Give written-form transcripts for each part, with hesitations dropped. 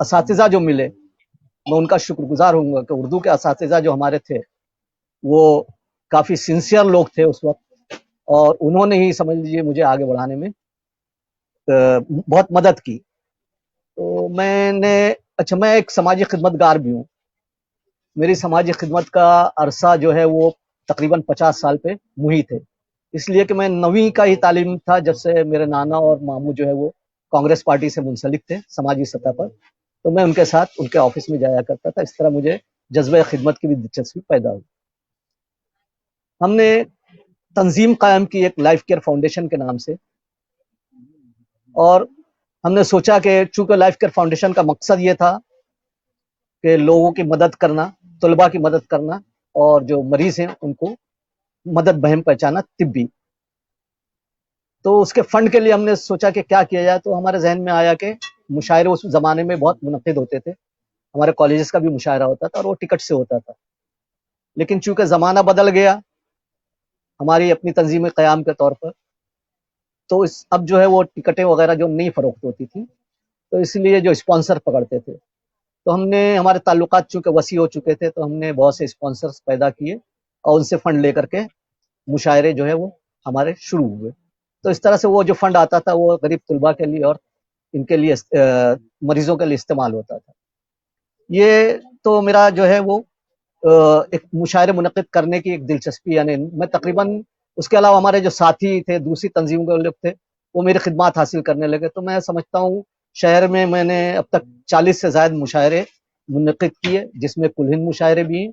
اساتذہ جو ملے میں ان کا شکر گزار ہوں گا کہ اردو کے اساتذہ جو ہمارے تھے وہ کافی سنسیئر لوگ تھے اس وقت، اور انہوں نے ہی سمجھ لیجیے مجھے آگے بڑھانے میں بہت مدد کی. تو میں ایک سماجی خدمت گار بھی ہوں. میری سماجی خدمت کا عرصہ جو ہے وہ تقریباً 50 سال پہ محیط ہے، اس لیے کہ میں 9ویں کا ہی تعلیم تھا جب سے میرے نانا اور ماموں جو ہے وہ کانگریس پارٹی سے منسلک تھے سماجی سطح پر، تو میں ان کے ساتھ ان کے آفس میں جایا کرتا تھا. اس طرح مجھے جذبہ خدمت کی بھی دلچسپی پیدا ہوئی. ہم نے تنظیم قائم کی ایک لائف کیئر فاؤنڈیشن کے نام سے، اور ہم نے سوچا کہ چونکہ لائف کیئر فاؤنڈیشن کا مقصد یہ تھا کہ لوگوں کی مدد کرنا، طلباء کی مدد کرنا، اور جو مریض ہیں ان کو مدد بہم پہنچانا طبی. تو اس کے فنڈ کے لیے ہم نے سوچا کہ کیا کیا جائے. تو ہمارے ذہن میں آیا کہ مشاعرے اس زمانے میں بہت منعقد ہوتے تھے، ہمارے کالجز کا بھی مشاعرہ ہوتا تھا اور وہ ٹکٹ سے ہوتا تھا. لیکن چونکہ زمانہ بدل گیا ہماری اپنی تنظیم قیام کے طور پر، تو اب جو ہے وہ ٹکٹیں وغیرہ جو نہیں فروخت ہوتی تھی، تو اس لیے جو اسپانسر پکڑتے تھے، تو ہم نے ہمارے تعلقات چونکہ وسیع ہو چکے تھے تو ہم نے بہت سے اسپانسرز پیدا کیے اور ان سے فنڈ لے کر کے مشاعرے جو ہے وہ ہمارے شروع ہوئے. تو اس طرح سے وہ جو فنڈ آتا تھا وہ غریب طلباء کے لیے اور ان کے لیے مریضوں کے لیے استعمال ہوتا تھا. یہ تو میرا جو ہے وہ ایک مشاعرے منعقد کرنے کی ایک دلچسپی، یعنی میں تقریباً اس کے علاوہ ہمارے جو ساتھی تھے دوسری تنظیموں کے لوگ تھے وہ میری خدمات حاصل کرنے لگے. تو میں سمجھتا ہوں شہر میں نے اب تک 40 سے زائد مشاعرے منعقد کیے، جس میں کل ہند مشاعرے بھی ہیں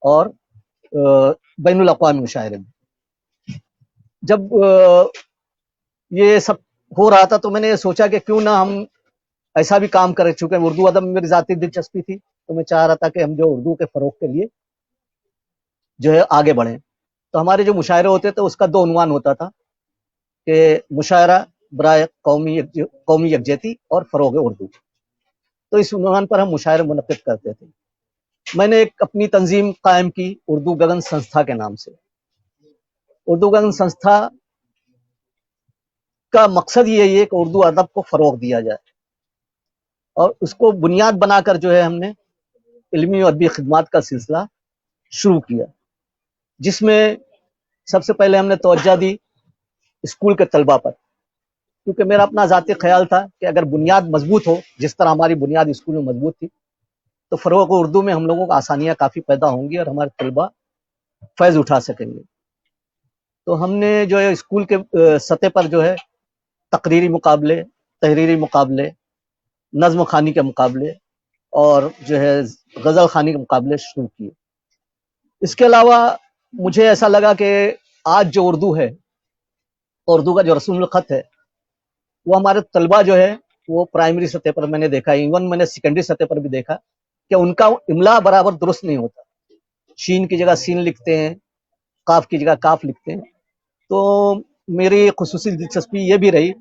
اور بین الاقوامی مشاعرے بھی. جب یہ سب ہو رہا تھا تو میں نے یہ سوچا کہ کیوں نہ ہم ایسا بھی کام کریں. چونکہ اردو ادب میں میری ذاتی دلچسپی تھی تو میں چاہ رہا تھا کہ ہم جو اردو کے فروغ کے لیے جو ہے آگے بڑھیں. تو ہمارے جو مشاعرے ہوتے تھے اس کا 2 عنوان ہوتا تھا کہ مشاعرہ برائے قومی یکجہتی اور فروغ اردو. تو اس عنوان پر ہم مشاعرے منعقد کرتے تھے. میں نے ایک اپنی تنظیم قائم کی اردو گگن سنستھا کے نام سے. اردو گگن سنستھا کا مقصد یہی ہے کہ اردو ادب کو فروغ دیا جائے، اور اس کو بنیاد بنا کر جو ہے ہم نے علمی اور ادبی خدمات کا سلسلہ شروع کیا، جس میں سب سے پہلے ہم نے توجہ دی اسکول کے طلباء پر، کیونکہ میرا اپنا ذاتی خیال تھا کہ اگر بنیاد مضبوط ہو جس طرح ہماری بنیاد اسکول میں مضبوط تھی تو فروغ اردو میں ہم لوگوں کو آسانیاں کافی پیدا ہوں گی اور ہمارے طلباء فیض اٹھا سکیں گے. تو ہم نے جو ہے اسکول کے سطح پر جو ہے تقریری مقابلے، تحریری مقابلے، نظم خوانی کے مقابلے اور جو ہے غزل خوانی کے مقابلے شروع کیے. اس کے علاوہ مجھے ایسا لگا کہ آج جو اردو ہے، اردو کا جو رسم الخط ہے، وہ ہمارے طلباء جو ہے وہ پرائمری سطح پر میں نے دیکھا، ایون میں نے سیکنڈری سطح پر بھی دیکھا کہ ان کا املا برابر درست نہیں ہوتا. شین کی جگہ سین لکھتے ہیں، قاف کی جگہ کاف لکھتے ہیں. تو میری خصوصی دلچسپی یہ بھی رہی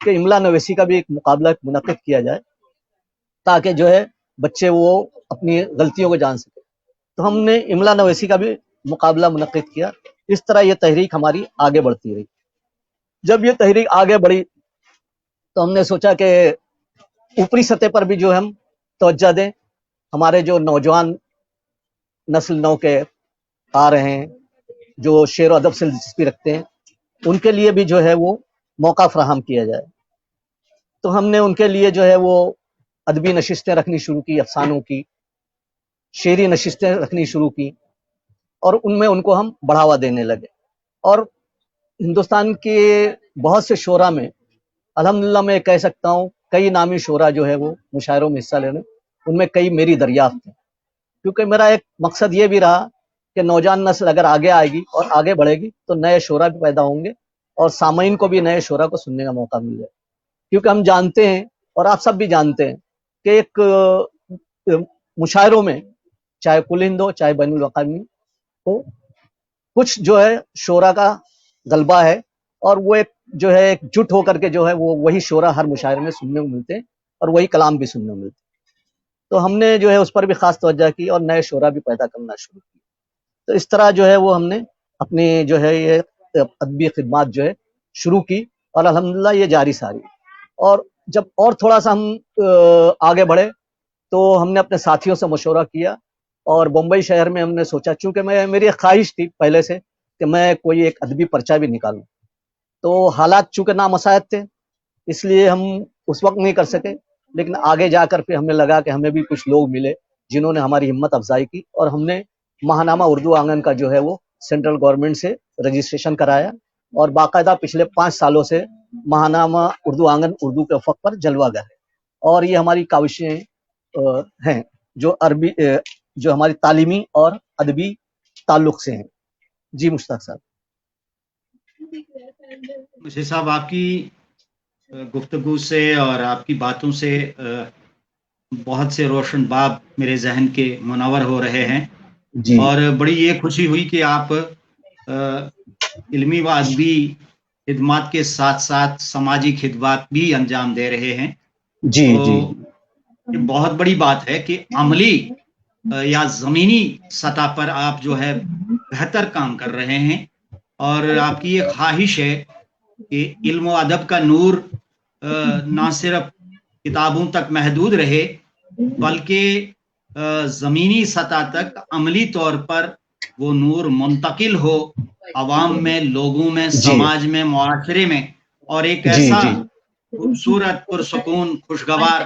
کہ املا نویسی کا بھی ایک مقابلہ منعقد کیا جائے تاکہ جو ہے بچے وہ اپنی غلطیوں کو جان سکے. تو ہم نے املا نویسی کا بھی مقابلہ منعقد کیا. اس طرح یہ تحریک ہماری آگے بڑھتی رہی. جب یہ تحریک آگے بڑھی تو ہم نے سوچا کہ اوپری سطح پر بھی جو ہم توجہ دیں. ہمارے جو نوجوان نسل نو کے آ رہے ہیں جو شعر و ادب سے دلچسپی رکھتے ہیں، ان کے لیے بھی جو ہے وہ موقع فراہم کیا جائے. تو ہم نے ان کے لیے جو ہے وہ ادبی نشستیں رکھنی شروع کی، افسانوں کی، شعری نشستیں رکھنی شروع کی، اور ان میں ان کو ہم بڑھاوا دینے لگے. اور ہندوستان کے بہت سے شعراء میں الحمدللہ میں کہہ سکتا ہوں کئی نامی شعراء جو ہے وہ مشاعروں میں حصہ لے رہے ہیں، ان میں کئی میری دریافت ہیں. کیونکہ میرا ایک مقصد یہ بھی رہا کہ نوجوان نسل اگر آگے آئے گی اور آگے بڑھے گی تو نئے شعراء بھی پیدا ہوں گے اور سامعین کو بھی نئے شعراء کو سننے کا موقع مل جائے. کیونکہ ہم جانتے ہیں اور آپ سب بھی جانتے ہیں کہ ایک مشاعروں میں چاہے کل ہند ہو چاہے بین الاقوامی ہو، کچھ جو ہے شعراء کا غلبہ ہے اور وہ ایک جو ہے ایک جٹ ہو کر کے جو ہے وہ وہی شعراء ہر مشاعرے میں سننے کو ملتے ہیں اور وہی کلام بھی سننے کو ملتے ہیں. تو ہم نے جو ہے اس پر بھی خاص توجہ کی اور نئے شعراء بھی پیدا کرنا شروع کی. تو اس طرح جو ہے وہ ہم نے اپنی جو ہے یہ ادبی خدمات جو ہے شروع کی اور الحمدللہ یہ جاری ساری. اور جب اور تھوڑا سا ہم آگے بڑھے تو ہم نے اپنے ساتھیوں سے مشورہ کیا اور بمبئی شہر میں ہم نے سوچا، چونکہ میری ایک خواہش تھی پہلے سے کہ میں کوئی ایک ادبی پرچہ بھی نکالوں، تو حالات چونکہ نامساعد تھے اس لیے ہم اس وقت نہیں کر سکے، لیکن آگے جا کر پھر ہمیں لگا کہ ہمیں بھی کچھ لوگ ملے جنہوں نے ہماری ہمت افزائی کی، اور ہم نے ماہنامہ اردو آنگن کا جو ہے وہ سینٹرل گورنمنٹ سے رجسٹریشن کرایا، اور باقاعدہ پچھلے 5 سالوں سے ماہنامہ اردو آنگن اردو کے افق پر جلوہ گر ہے، اور یہ ہماری کاوشیں ہیں جو ہماری تعلیمی اور ادبی تعلق سے ہیں۔ جی مشتاق صاحب۔ مجھے صاحب آپ کی گفتگو سے اور آپ کی باتوں سے بہت سے روشن باب میرے ذہن کے منور ہو رہے ہیں، جی اور بڑی یہ خوشی ہوئی کہ آپ علمی و ادبی خدمات کے ساتھ ساتھ سماجی خدمات بھی انجام دے رہے ہیں۔ جی تو جی یہ بہت بڑی بات ہے کہ عملی یا زمینی سطح پر آپ جو ہے بہتر کام کر رہے ہیں، اور آپ کی یہ خواہش ہے کہ علم و ادب کا نور نہ صرف کتابوں تک محدود رہے بلکہ زمینی سطح تک عملی طور پر وہ نور منتقل ہو عوام میں، لوگوں میں، جی سماج میں، معاشرے میں، اور ایک جی ایسا جی خوبصورت پرسکون خوشگوار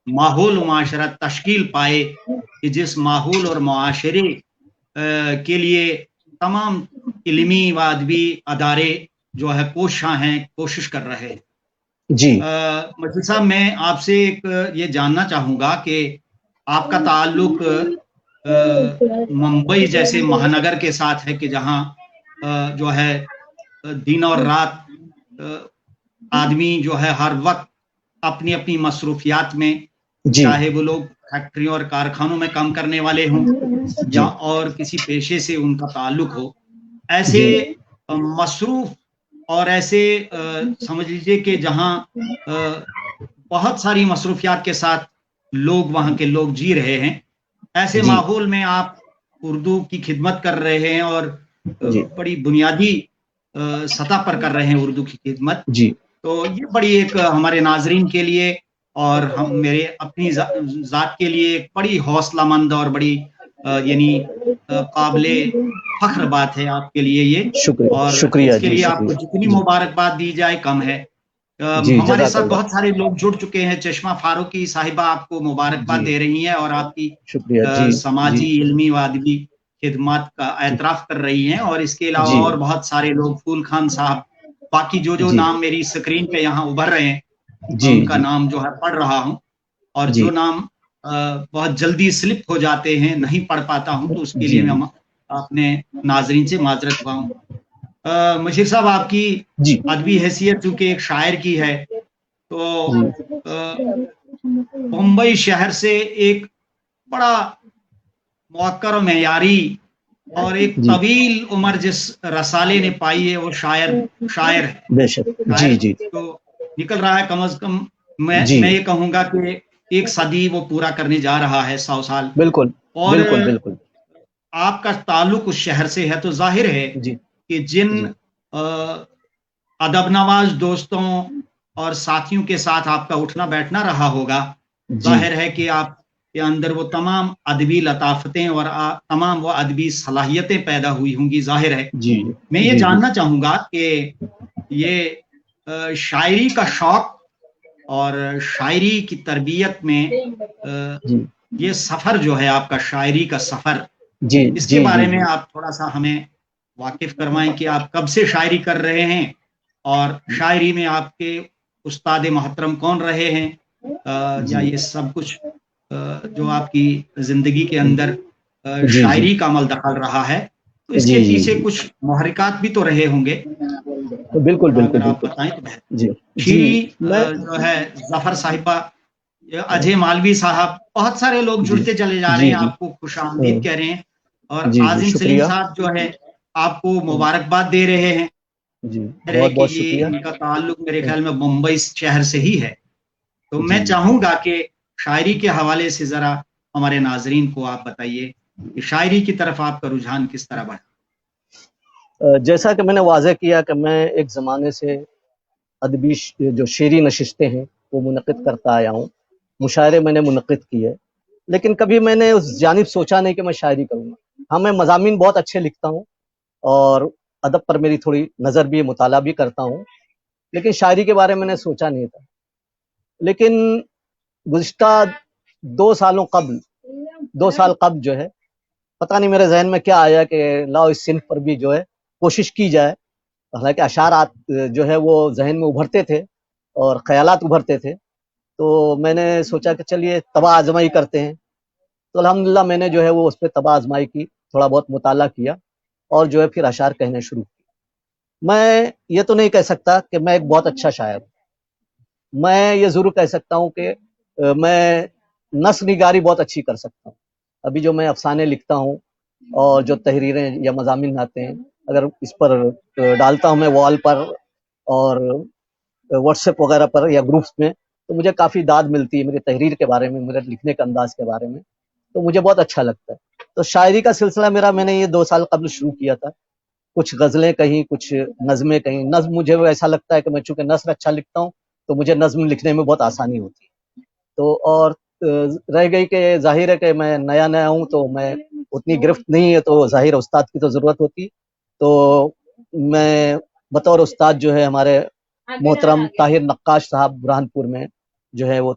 ماحول معاشرت تشکیل پائے کہ جس ماحول اور معاشرے کے لیے تمام علمی و ادبی ادارے جو ہے کوشاں ہیں، کوشش کر رہے ہیں۔ جی مجید صاحب، میں آپ سے ایک یہ جاننا چاہوں گا کہ آپ کا تعلق ممبئی جیسے مہانگر کے ساتھ ہے کہ جہاں جو ہے دن اور رات آدمی جو ہے ہر وقت اپنی اپنی مصروفیات میں، جی چاہے وہ لوگ فیکٹریوں اور کارخانوں میں کام کرنے والے ہوں جی یا اور کسی پیشے سے ان کا تعلق ہو، ایسے جی مصروف اور ایسے سمجھ لیجیے کہ جہاں بہت ساری مصروفیات کے ساتھ لوگ وہاں کے لوگ جی رہے ہیں، ایسے جی ماحول میں آپ اردو کی خدمت کر رہے ہیں اور جی بڑی بنیادی سطح پر کر رہے ہیں اردو کی خدمت۔ جی تو یہ بڑی ایک ہمارے ناظرین کے لیے اور میرے اپنی ذات کے لیے ایک بڑی حوصلہ مند اور بڑی یعنی قابل فخر بات ہے آپ کے لیے یہ، اور شکریہ اس کے جی لیے آپ کو شکریہ جتنی جی مبارکباد دی جائے کم ہے۔ جی ہمارے جزاک ساتھ اللہ بہت سارے لوگ جڑ چکے ہیں، چشمہ فاروقی صاحبہ آپ کو مبارکباد جی دے رہی ہیں اور آپ کی شکریہ جی جی سماجی، علمی و ادبی خدمات کا جی اعتراف کر رہی ہیں، اور اس کے علاوہ جی اور بہت سارے لوگ، پھول خان صاحب، باقی جو جی نام میری اسکرین پہ یہاں ابھر رہے ہیں میں جی ان کا جی نام جو ہے پڑھ رہا ہوں، اور جی جو نام بہت جلدی سلپ ہو جاتے ہیں نہیں پڑھ پاتا ہوں تو اس کے جی لیے میں اپنے ناظرین سے معذرت خواہ ہوں۔ مشیر صاحب، آپ کی جی ادبی حیثیت چونکہ ایک شاعر کی ہے، تو جی ممبئی شہر سے ایک بڑا موقر و معیاری اور ایک جی طویل عمر جس رسالے نے پائی ہے وہ شاعر ہے، بے شک شاعر جی جی تو نکل رہا ہے، کم از کم جی میں یہ کہوں گا کہ 1 صدی وہ پورا کرنے جا رہا ہے، 100 سال، بالکل اور بالکل بالکل آپ کا تعلق اس شہر سے ہے، تو ظاہر ہے جی کہ جن جی ادب نواز دوستوں اور ساتھیوں کے ساتھ آپ کا اٹھنا بیٹھنا رہا ہوگا، جی ظاہر ہے کہ آپ کے اندر وہ تمام ادبی لطافتیں اور تمام وہ ادبی صلاحیتیں پیدا ہوئی ہوں گی، ظاہر ہے۔ جی میں یہ جی جی جاننا چاہوں گا کہ یہ شاعری کا شوق اور شاعری کی تربیت میں جی یہ سفر جو ہے آپ کا، شاعری کا سفر، جی اس کے جی بارے جی میں جی آپ تھوڑا سا ہمیں واقف کروائیں کہ آپ کب سے شاعری کر رہے ہیں، اور شاعری میں آپ کے استاد محترم کون رہے ہیں، یا جی یہ سب کچھ جو آپ کی زندگی کے اندر جی جی شاعری کا عمل دخل رہا ہے، تو اس کے جی جی پیچھے جی کچھ محرکات بھی تو رہے ہوں گے، بالکل تھوڑا بالکل اگر آپ بالکل بتائیں تو بہتر۔ جی جی شیری میں جو ہے ظفر صاحبہ، اجے مالوی صاحب، بہت سارے لوگ جی جڑتے چلے جا رہے جی ہیں، جی آپ کو خوش آمدید کہہ رہے ہیں، اور جی جی عاظم سلیم شکریہ صاحب جو ہے آپ کو مبارکباد دے رہے ہیں، جی ہے بہت کہ بہت یہ شکریہ ان کا تعلق میرے خیال میں ممبئی شہر سے ہی ہے۔ تو جی میں چاہوں گا کہ شاعری کے حوالے سے ذرا ہمارے ناظرین کو آپ بتائیے کہ شاعری کی طرف آپ کا رجحان کس طرح بڑھا۔ جیسا کہ میں نے واضح کیا کہ میں ایک زمانے سے ادبی جو شعری نشستیں ہیں وہ منعقد کرتا آیا ہوں، مشاعرے میں نے منعقد کیے، لیکن کبھی میں نے اس جانب سوچا نہیں کہ میں شاعری کروں گا. ہاں میں مضامین بہت اچھے لکھتا ہوں اور ادب پر میری تھوڑی نظر بھی ہے, مطالعہ بھی کرتا ہوں, لیکن شاعری کے بارے میں نے سوچا نہیں تھا. لیکن گزشتہ 2 سال قبل جو ہے پتہ نہیں میرے ذہن میں کیا آیا کہ لاؤ اس صنف پر بھی جو ہے کوشش کی جائے. حالانکہ اشعارات جو ہے وہ ذہن میں ابھرتے تھے اور خیالات ابھرتے تھے, تو میں نے سوچا کہ چلیے طبع آزمائی کرتے ہیں. تو الحمدللہ میں نے جو ہے وہ اس پہ طبع آزمائی کی, تھوڑا بہت مطالعہ کیا اور جو ہے پھر اشعار کہنے شروع کیے. میں یہ تو نہیں کہہ سکتا کہ میں ایک بہت اچھا شاعر ہوں. میں یہ ضرور کہہ سکتا ہوں کہ میں نثر نگاری بہت اچھی کر سکتا ہوں. ابھی جو میں افسانے لکھتا ہوں اور جو تحریریں یا مضامین آتے ہیں, اگر اس پر ڈالتا ہوں میں وال پر اور واٹس ایپ وغیرہ پر یا گروپس میں, تو مجھے کافی داد ملتی ہے میری تحریر کے بارے میں, میرے لکھنے کے انداز کے بارے میں, تو مجھے بہت اچھا لگتا ہے. تو شاعری کا سلسلہ میں نے یہ 2 سال قبل شروع کیا تھا. کچھ غزلیں کہیں, کچھ نظمیں کہیں. نظم مجھے ایسا لگتا ہے کہ میں چونکہ نثر اچھا لکھتا ہوں تو مجھے نظم لکھنے میں بہت آسانی ہوتی ہے. تو اور رہ گئی کہ ظاہر ہے کہ میں نیا ہوں تو میں اتنی گرفت نہیں ہے, تو ظاہر استاد کی تو ضرورت ہوتی. تو میں بطور استاد جو ہے ہمارے محترم طاہر نقاش صاحب برہان پور میں جو ہے وہ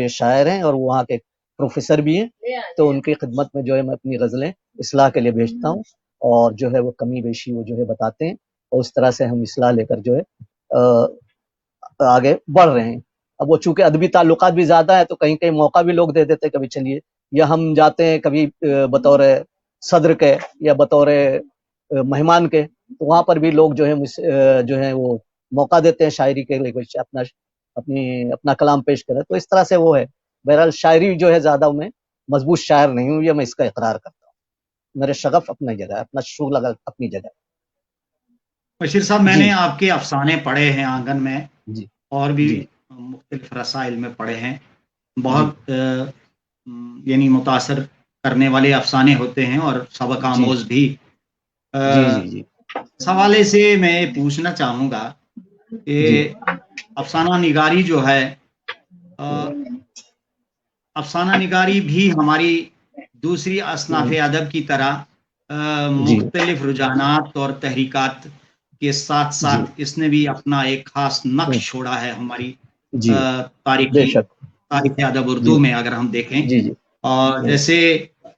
شاعر ہیں اور وہاں کے پروفیسر بھی ہیں, تو ان کی خدمت میں جو ہے میں اپنی غزلیں اصلاح کے لیے بھیجتا ہوں اور جو ہے وہ کمی بیشی وہ جو ہے بتاتے ہیں, اور اس طرح سے ہم اصلاح لے کر جو ہے آگے بڑھ رہے ہیں. اب وہ چونکہ ادبی تعلقات بھی زیادہ ہیں تو کہیں کہیں موقع بھی لوگ دے دیتے, کبھی چلیے, یا ہم جاتے ہیں کبھی بطور صدر کے یا بطور مہمان کے, تو وہاں پر بھی لوگ جو ہے جو ہے وہ موقع دیتے ہیں شاعری کے لیے, کچھ اپنا کلام پیش کرے. تو اس طرح سے وہ ہے. بہرحال شاعری جو ہے زیادہ میں مضبوط شاعر نہیں ہوں, یہ میں اس کا اقرار کرتا ہوں. میرے شغف اپنی جگہ ہے, اپنا شغل اپنی جگہ. بشیر صاحب, میں نے آپ کے افسانے پڑھے ہیں آنگن میں, جی اور بھی جی مختلف رسائل میں پڑھے ہیں. بہت یعنی متاثر کرنے والے افسانے ہوتے ہیں اور سبق آموز بھی. جی جی جی اس حوالے سے میں پوچھنا چاہوں گا کہ افسانہ نگاری جو ہے, افسانہ نگاری بھی ہماری دوسری اصناف ادب کی طرح مختلف رجحانات اور تحریکات کے ساتھ ساتھ اس نے بھی اپنا ایک خاص نقش چھوڑا ہے ہماری تاریخ ادب اردو میں اگر ہم دیکھیں. اور جیسے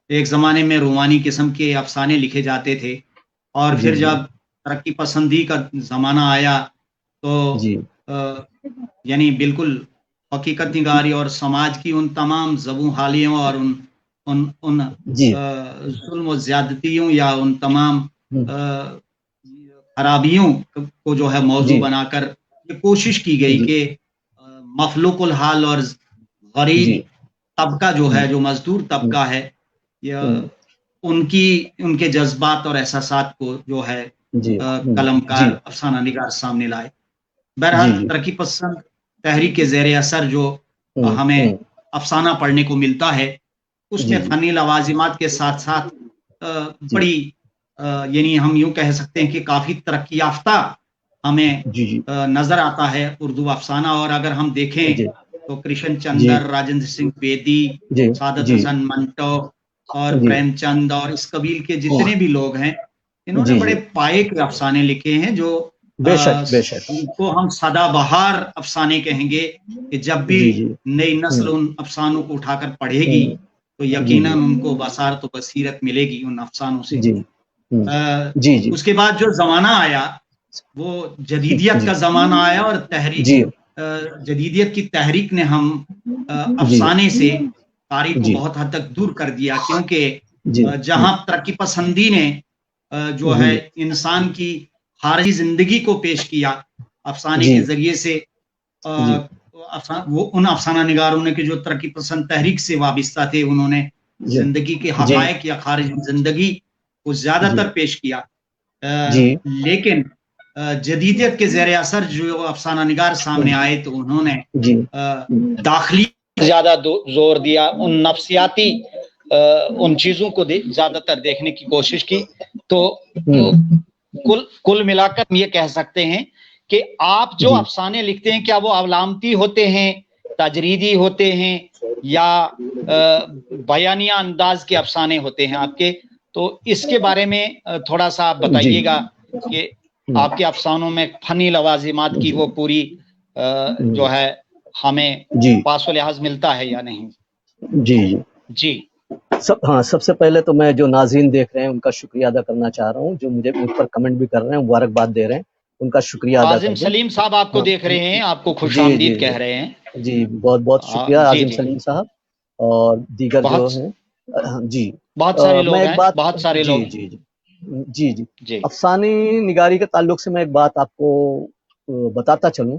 ایک زمانے میں رومانی قسم کے افسانے لکھے جاتے تھے, اور پھر جب ترقی پسندی کا زمانہ آیا تو یعنی بالکل حقیقت نگاری اور سماج کی ان تمام زبوں حالیوں اور ان ظلم و زیادتیوں یا ان تمام خرابیوں کو جو ہے موضوع بنا کر یہ کوشش کی گئی کہ مخلوق الحال اور غریب طبقہ جو ہے, جو مزدور طبقہ ہے, ان کے جذبات اور احساسات کو جو ہے قلمکار افسانہ نگار سامنے لائے. بہرحال ترقی پسند تحریک کے زیر اثر جو ہمیں افسانہ پڑھنے کو ملتا ہے, اس میں فنی لوازمات کے ساتھ ساتھ بڑی یعنی ہم یوں کہہ سکتے ہیں کہ کافی ترقی یافتہ ہمیں نظر آتا ہے اردو افسانہ. اور اگر ہم دیکھیں تو کرشن چندر, راجندر سنگھ بیدی, سعادت حسن منٹو اور پریم چند اور اس قبیل کے جتنے بھی لوگ ہیں, انہوں نے بڑے پائے کے افسانے لکھے ہیں جو کو ہم سدا بہار افسانے کہیں گے کہ جب بھی نئی نسل ان افسانوں کو اٹھا کر پڑھے گی تو یقیناً ان کو بصارت و بصیرت ملے گی ان افسانوں سے. اس کے بعد جو زمانہ آیا وہ جدیدیت کا زمانہ آیا, اور جدیدیت کی تحریک نے ہم افسانے سے تاریخ کو بہت حد تک دور کر دیا, کیونکہ جہاں ترقی پسندی نے جو ہے انسان کی خارجی زندگی کو پیش کیا افسانے کے ذریعے سے, وہ ان افسانہ نگاروں نے کہ جو ترقی پسند تحریک سے وابستہ تھے, انہوں نے زندگی کے حقائق یا خارجی زندگی کو زیادہ تر پیش کیا. لیکن جدیدیت کے زیر اثر جو افسانہ نگار سامنے آئے تو انہوں نے داخلی زیادہ زور دیا, ان نفسیاتی ان چیزوں کو زیادہ تر دیکھنے کی کوشش کی. تو کل ملا کر ہم یہ کہہ سکتے ہیں کہ آپ جو افسانے لکھتے ہیں کیا وہ علامتی ہوتے ہیں تجریدی ہوتے ہیں یا بیانیہ انداز کے افسانے ہوتے ہیں آپ کے؟ تو اس کے بارے میں تھوڑا سا آپ بتائیے گا کہ آپ کے افسانوں میں فنی لوازمات کی وہ پوری جو ہے ہمیں پاس و لحاظ ملتا ہے یا نہیں؟ جی جی سب سے پہلے تو میں جو ناظرین دیکھ رہے ہیں ان کا شکریہ ادا کرنا چاہ رہا ہوں، جو مجھے مجھ پر کمنٹ بھی کر رہے ہیں، مبارکباد دے رہے ہیں، ان کا شکریہ ادا عاظم کر دیں۔ سلیم صاحب آپ کو دیکھ رہے ہیں، آپ کو خوش جی آمدید کہہ رہے ہیں۔ جی بہت بہت شکریہ جی عاظم جی سلیم صاحب اور دیگر جو بہت ہیں۔ جی بہت سارے میں لوگ ایک ہیں، بات، بہت سارے جی لوگ جی جی جی جی افسانی نگاری کے تعلق سے میں ایک بات آپ کو بتاتا چلوں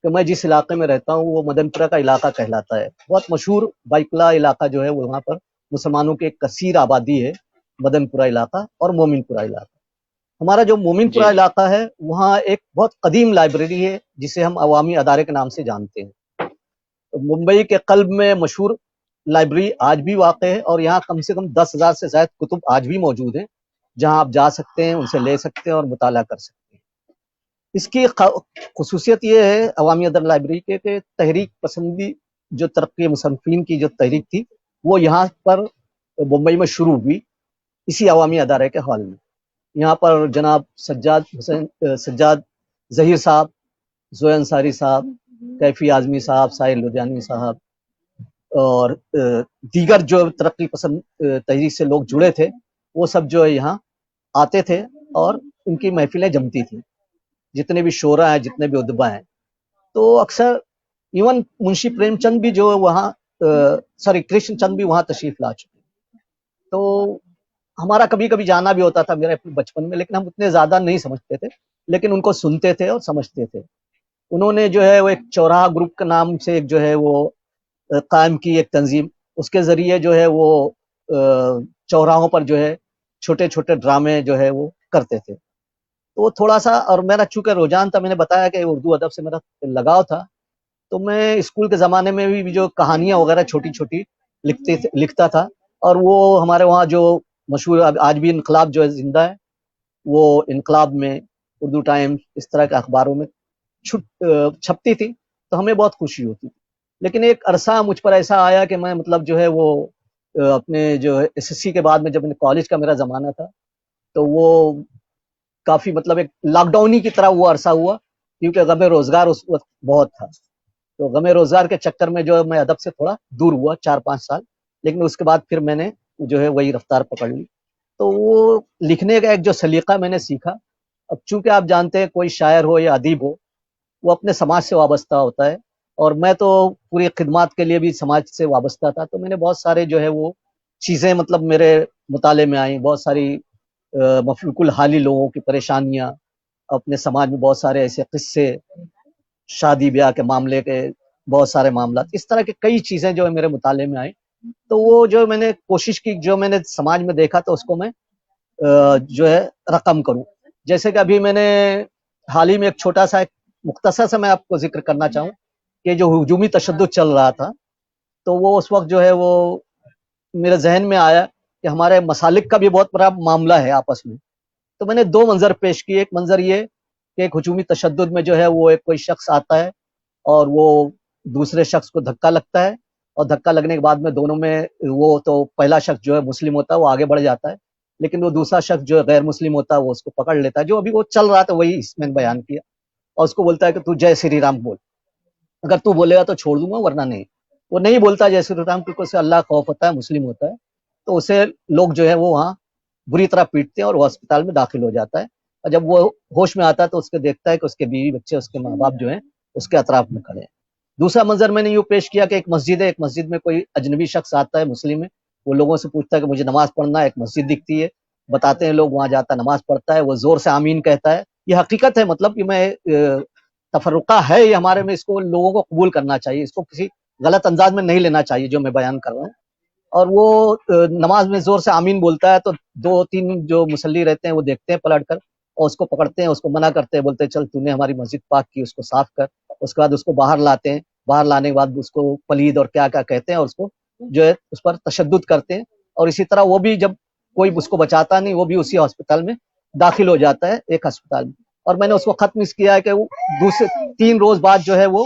کہ میں جس علاقے میں رہتا ہوں وہ مدن پورہ کا علاقہ کہلاتا ہے، بہت مشہور بائکلا علاقہ جو ہے وہ وہاں پر مسلمانوں کی ایک کثیر آبادی ہے، مدن پورہ علاقہ اور مومن پورہ علاقہ۔ ہمارا جو مومن جی پورہ علاقہ ہے وہاں ایک بہت قدیم لائبریری ہے جسے ہم عوامی ادارے کے نام سے جانتے ہیں۔ ممبئی کے قلب میں مشہور لائبریری آج بھی واقع ہے اور یہاں کم سے کم 10,000 سے زائد کتب آج بھی موجود ہیں جہاں آپ جا سکتے ہیں، ان سے لے سکتے ہیں اور مطالعہ کر سکتے ہیں۔ اس کی خصوصیت یہ ہے عوامی ادارہ لائبریری کے کہ تحریک پسندی جو ترقی مصنفین کی جو تحریک تھی وہ یہاں پر ممبئی میں شروع ہوئی اسی عوامی ادارے کے حال میں۔ یہاں پر جناب سجاد ظہیر صاحب، زویا انصاری صاحب، کیفی اعظمی صاحب، ساحل لدھیانوی صاحب اور دیگر جو ترقی پسند تحریک سے لوگ جڑے تھے وہ سب جو ہے یہاں آتے تھے اور ان کی محفلیں جمتی تھیں، جتنے بھی شعراء ہیں، جتنے بھی ادبا ہیں۔ تو اکثر ایون منشی پریم چند بھی جو وہاں کرشن چند بھی وہاں تشریف لا چکے۔ تو ہمارا کبھی کبھی جانا بھی ہوتا تھا میرے اپنے بچپن میں، لیکن ہم اتنے زیادہ نہیں سمجھتے تھے، لیکن ان کو سنتے تھے اور سمجھتے تھے۔ انہوں نے جو ہے وہ ایک چوراہا گروپ کے نام سے ایک جو ہے وہ قائم کی ایک تنظیم، اس کے ذریعے جو ہے وہ چوراہوں پر جو ہے چھوٹے چھوٹے ڈرامے جو ہے وہ کرتے تھے۔ تو وہ تھوڑا سا، اور میرا چونکہ رجحان تھا، میں نے بتایا کہ اردو ادب سے میرا لگاؤ تھا، تو میں اسکول کے زمانے میں بھی جو کہانیاں وغیرہ چھوٹی چھوٹی لکھتا تھا، اور وہ ہمارے وہاں جو مشہور آج بھی انقلاب جو ہے زندہ ہے، وہ انقلاب میں، اردو ٹائمز، اس طرح کے اخباروں میں چھپتی تھی، تو ہمیں بہت خوشی ہوتی تھی۔ لیکن ایک عرصہ مجھ پر ایسا آیا کہ میں مطلب جو ہے وہ اپنے جو ایس ایس سی کے بعد میں جب کالج کا میرا زمانہ تھا تو وہ کافی مطلب ایک لاک ڈاؤن ہی کی طرح وہ عرصہ ہوا، کیونکہ غم روزگار اس وقت بہت تھا۔ تو غم روزگار کے چکر میں جو میں ادب سے تھوڑا دور ہوا 4-5 سال، لیکن اس کے بعد پھر میں نے جو ہے وہی رفتار پکڑ لی۔ تو وہ لکھنے کا ایک جو سلیقہ میں نے سیکھا، اب چونکہ آپ جانتے ہیں کوئی شاعر ہو یا ادیب ہو وہ اپنے سماج سے وابستہ ہوتا ہے، اور میں تو پوری خدمات کے لیے بھی سماج سے وابستہ تھا، تو میں نے بہت سارے جو ہے وہ چیزیں مطلب میرے مطالعے میں آئیں، بہت ساری مفلوق الحالی لوگوں کی پریشانیاں، اپنے سماج میں بہت سارے ایسے قصے، شادی بیاہ کے معاملے کے بہت سارے معاملات، اس طرح کے کئی چیزیں جو ہے میرے مطالعے میں آئیں۔ تو وہ جو میں نے کوشش کی، جو میں نے سماج میں دیکھا تو اس کو میں جو ہے رقم کروں۔ جیسے کہ ابھی میں نے حال ہی میں ایک چھوٹا سا ایک مختصر سے میں آپ کو ذکر کرنا چاہوں کہ جو ہجومی تشدد چل رہا تھا، تو وہ اس وقت جو ہے وہ میرے ذہن میں آیا کہ ہمارے مسالک کا بھی بہت بڑا معاملہ ہے آپس میں۔ تو میں نے 2 منظر پیش کیے۔ ایک منظر یہ کہ ایک ہجومی تشدد میں جو ہے وہ ایک کوئی شخص آتا ہے اور وہ دوسرے شخص کو دھکا لگتا ہے، اور دھکا لگنے کے بعد میں دونوں میں وہ تو پہلا شخص جو ہے مسلم ہوتا ہے وہ آگے بڑھ جاتا ہے، لیکن وہ دوسرا شخص جو ہے غیر مسلم ہوتا ہے وہ اس کو پکڑ لیتا ہے۔ جو ابھی وہ چل رہا تھا وہی اس میں بیان کیا، اور اس کو بولتا ہے کہ تو جے شری رام بول، اگر تو بولے گا تو چھوڑ دوں گا ورنہ نہیں۔ وہ نہیں بولتا جے شری رام کیونکہ اسے اللہ خوف ہوتا ہے، مسلم ہوتا ہے، تو اسے لوگ جو ہے وہ وہاں بری طرح پیٹتے ہیں اور وہ ہسپتال میں داخل ہو جاتا ہے، اور جب وہ ہوش میں آتا ہے تو اس کے دیکھتا ہے کہ اس کے بیوی بچے، اس کے ماں باپ جو ہیں اس کے اطراف میں کھڑے ہیں۔ دوسرا منظر میں نے یوں پیش کیا کہ ایک مسجد ہے، ایک مسجد میں کوئی اجنبی شخص آتا ہے، مسلم ہے، وہ لوگوں سے پوچھتا ہے کہ مجھے نماز پڑھنا ہے، ایک مسجد دکھتی ہے، بتاتے ہیں لوگ، وہاں جاتا ہے، نماز پڑھتا ہے، وہ زور سے آمین کہتا ہے۔ یہ حقیقت ہے، مطلب کہ میں تفرقہ ہے یہ ہمارے میں، اس کو لوگوں کو قبول کرنا چاہیے، اس کو کسی غلط انداز میں نہیں لینا چاہیے جو میں بیان کر رہا ہوں۔ اور وہ نماز میں زور سے آمین بولتا ہے تو 2-3 جو مصلی رہتے ہیں وہ دیکھتے ہیں پلٹ کر اور اس کو پکڑتے ہیں، اس کو منع کرتے ہیں، بولتے ہیں چل تو نے ہماری مسجد پاک کی، اس کو صاف کر۔ اس کے بعد اس کو باہر لاتے ہیں، باہر لانے کے بعد اس کو پلید اور کیا کیا کہتے ہیں اور اس کو جو ہے اس پر تشدد کرتے ہیں، اور اسی طرح وہ بھی جب کوئی اس کو بچاتا نہیں وہ بھی اسی ہسپتال میں داخل ہو جاتا ہے، ایک ہسپتال میں۔ اور میں نے اس کو ختم اس کیا ہے کہ وہ دوسرے 3 روز بعد جو ہے وہ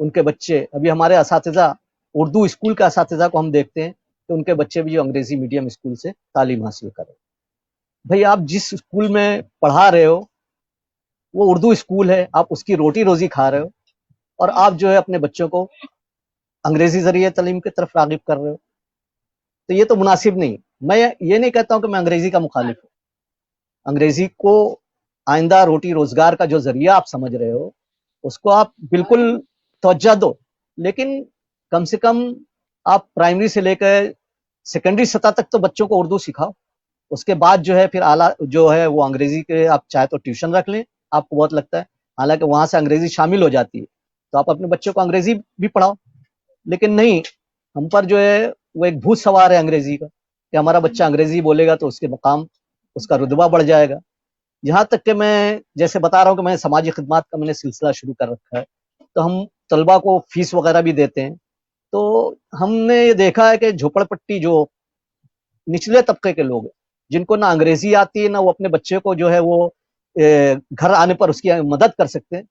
ان کے بچے ابھی ہمارے اساتذہ اردو اسکول کے اساتذہ کو ہم دیکھتے ہیں کہ ان کے بچے بھی جو انگریزی میڈیم اسکول سے تعلیم حاصل کریں. بھائی آپ جس اسکول میں پڑھا رہے ہو وہ اردو اسکول ہے, آپ اس کی روٹی روزی کھا رہے ہو, اور آپ جو ہے اپنے بچوں کو انگریزی ذریعے تعلیم کی طرف راغب کر رہے ہو, تو یہ تو مناسب نہیں. میں یہ نہیں کہتا ہوں کہ میں انگریزی کا مخالف ہوں. انگریزی کو آئندہ روٹی روزگار کا جو ذریعہ آپ سمجھ رہے ہو اس کو آپ بالکل توجہ دو, لیکن کم سے کم آپ پرائمری سے لے کر سیکنڈری سطح تک تو بچوں کو اردو سکھاؤ. اس کے بعد جو ہے پھر اعلیٰ جو ہے وہ انگریزی کے آپ چاہے تو ٹیوشن رکھ لیں, آپ کو بہت لگتا ہے, حالانکہ وہاں سے انگریزی شامل ہو جاتی ہے, تو آپ اپنے بچوں کو انگریزی بھی پڑھاؤ. لیکن نہیں, ہم پر جو ہے وہ ایک بھوت سوار ہے انگریزی کا کہ ہمارا بچہ انگریزی بولے گا تو اس کے مقام, اس کا رتبہ بڑھ جائے گا. یہاں تک کہ میں جیسے بتا رہا ہوں کہ میں سماجی خدمات کا میں نے سلسلہ شروع کر رکھا ہے, تو ہم طلبا کو فیس وغیرہ بھی دیتے ہیں. تو ہم نے یہ دیکھا ہے کہ جھوپڑ پٹی جو نچلے طبقے کے لوگ ہیں, جن کو نہ انگریزی آتی ہے نہ وہ اپنے بچے کو جو ہے وہ گھر آنے پر اس کی مدد کر سکتے ہیں,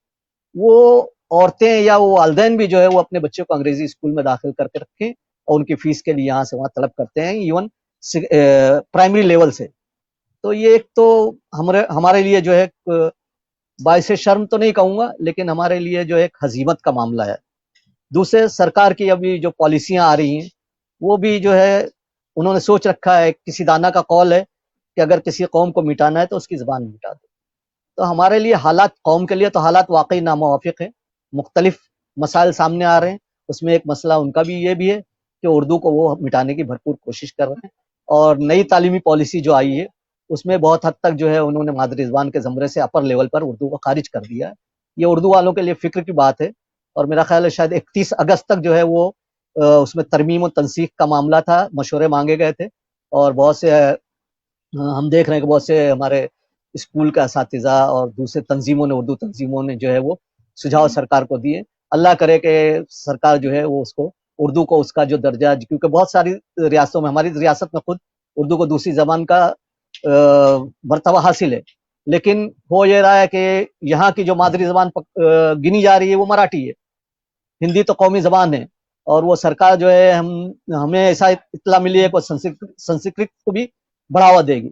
وہ عورتیں یا وہ والدین بھی جو ہے وہ اپنے بچے کو انگریزی اسکول میں داخل کر کے رکھیں اور ان کی فیس کے لیے یہاں سے وہاں طلب کرتے ہیں, ایون پرائمری لیول سے. تو یہ ایک تو ہمارے لیے جو ہے باعث شرم تو نہیں کہوں گا, لیکن ہمارے لیے جو ایک ہزیمت کا معاملہ ہے. دوسرے, سرکار کی ابھی جو پالیسیاں آ رہی ہیں وہ بھی جو ہے انہوں نے سوچ رکھا ہے, کسی دانا کا قول ہے کہ اگر کسی قوم کو مٹانا ہے تو اس کی زبان مٹا دو. تو ہمارے لیے حالات, قوم کے لیے تو حالات واقعی ناموافق ہیں, مختلف مسائل سامنے آ رہے ہیں. اس میں ایک مسئلہ ان کا بھی یہ بھی ہے کہ اردو کو وہ مٹانے کی بھرپور کوشش کر رہے ہیں, اور نئی تعلیمی پالیسی جو آئی ہے اس میں بہت حد تک جو ہے انہوں نے مادری زبان کے زمرے سے اپر لیول پر اردو کو خارج کر دیا ہے. یہ اردو والوں کے لیے فکر کی بات ہے, اور میرا خیال ہے شاید 31 اگست تک جو ہے وہ اس میں ترمیم و تنسیخ کا معاملہ تھا, مشورے مانگے گئے تھے, اور بہت سے ہم دیکھ رہے ہیں کہ بہت سے ہمارے اسکول کا اساتذہ اور دوسرے تنظیموں نے, اردو تنظیموں نے جو ہے وہ سجھاؤ سرکار کو دیے. اللہ کرے کہ سرکار جو ہے وہ اس کو اردو کو اس کا جو درجہ, کیونکہ بہت ساری ریاستوں میں, ہماری ریاست میں خود اردو کو دوسری زبان کا مرتبہ حاصل ہے, لیکن ہو یہ رہا ہے کہ یہاں کی جو مادری زبان گنی جا رہی ہے وہ مراٹھی ہے. ہندی تو قومی زبان ہے, اور وہ سرکار جو ہے ہمیں ایسا اطلاع ملی ہے کہ سنسکرت کو بھی بڑھاوا دے گی.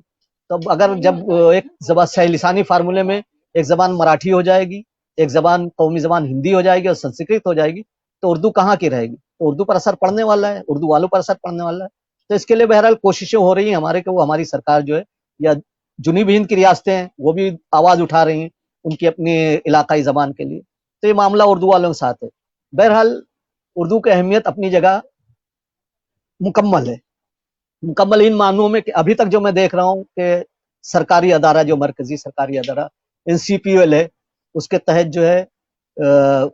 تو اگر جب ایک زبان صحیح لسانی فارمولے میں ایک زبان مراٹھی ہو جائے گی, ایک زبان قومی زبان ہندی ہو جائے گی اور سنسکرت ہو جائے گی, تو اردو کہاں کی رہے گی؟ تو اردو پر اثر پڑنے والا ہے, اردو والوں پر اثر پڑنے والا ہے. تو اس کے لیے بہرحال کوششیں ہو رہی ہیں ہمارے کہ وہ ہماری سرکار جو ہے, یا جنوبی ہند کی ریاستیں ہیں وہ بھی آواز اٹھا رہی ہیں ان کی اپنی علاقائی زبان کے لیے. تو یہ معاملہ اردو والوں کے ساتھ ہے. بہرحال اردو کی اہمیت اپنی جگہ مکمل ہے, مکمل ان معنوں میں کہ ابھی تک جو میں دیکھ رہا ہوں کہ سرکاری ادارہ, جو مرکزی سرکاری ادارہ NCPL ہے, اس کے تحت جو ہے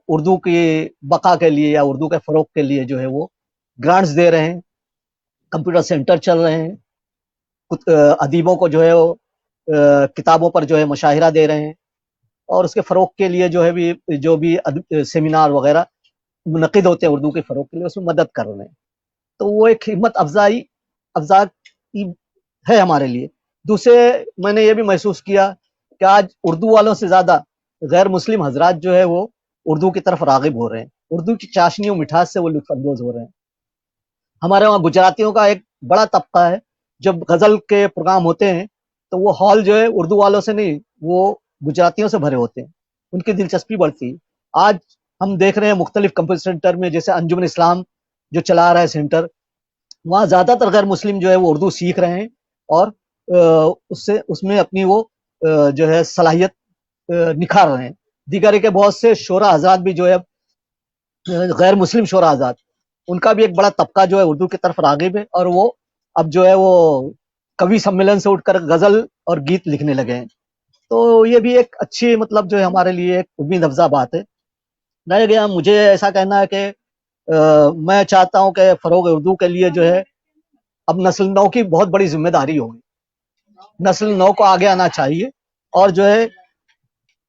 اردو کی بقا کے لیے یا اردو کے فروغ کے لیے جو ہے وہ گرانٹس دے رہے ہیں, کمپیوٹر سینٹر چل رہے ہیں, ادیبوں کو جو ہے وہ کتابوں پر جو ہے مشاہرہ دے رہے ہیں, اور اس کے فروغ کے لیے جو ہے جو بھی سیمینار وغیرہ منعقد ہوتے ہیں اردو کے فروغ کے لیے, اس میں مدد کر رہے ہیں. تو وہ ایک ہمت افزائی ہے ہمارے لیے. دوسرے, میں نے یہ بھی محسوس کیا کہ آج اردو والوں سے زیادہ غیر مسلم حضرات جو ہے وہ اردو کی طرف راغب ہو رہے ہیں, اردو کی چاشنی و مٹھاس سے وہ لطف اندوز ہو رہے ہیں. ہمارے وہاں گجراتیوں کا ایک بڑا طبقہ ہے, جب غزل کے پروگرام ہوتے ہیں تو وہ ہال جو ہے اردو والوں سے نہیں, وہ گجراتیوں سے بھرے ہوتے ہیں, ان کی دلچسپی بڑھتی ہے. آج ہم دیکھ رہے ہیں مختلف کمپیوٹر سینٹر میں, جیسے انجمن اسلام جو چلا رہا ہے سینٹر, وہاں زیادہ تر غیر مسلم جو ہے وہ اردو سیکھ رہے ہیں, اور اس میں اپنی وہ جو ہے صلاحیت نکھار رہے ہیں. دیگر کے بہت سے شعراء حضرات بھی جو ہے غیر مسلم شعراء حضرات, ان کا بھی ایک بڑا طبقہ جو ہے اردو کی طرف راغب ہے, اور وہ اب جو ہے وہ کوی سمیلن سے اٹھ کر غزل اور گیت لکھنے لگے ہیں. تو یہ بھی ایک اچھی مطلب جو ہے ہمارے لیے ایک امید افزا بات ہے. رہ گیا مجھے ایسا کہنا ہے کہ میں چاہتا ہوں کہ فروغ اردو کے لیے جو ہے اب نسل نو کی بہت بڑی ذمہ داری ہوگی. نسل نو کو آگے آنا چاہیے, اور جو ہے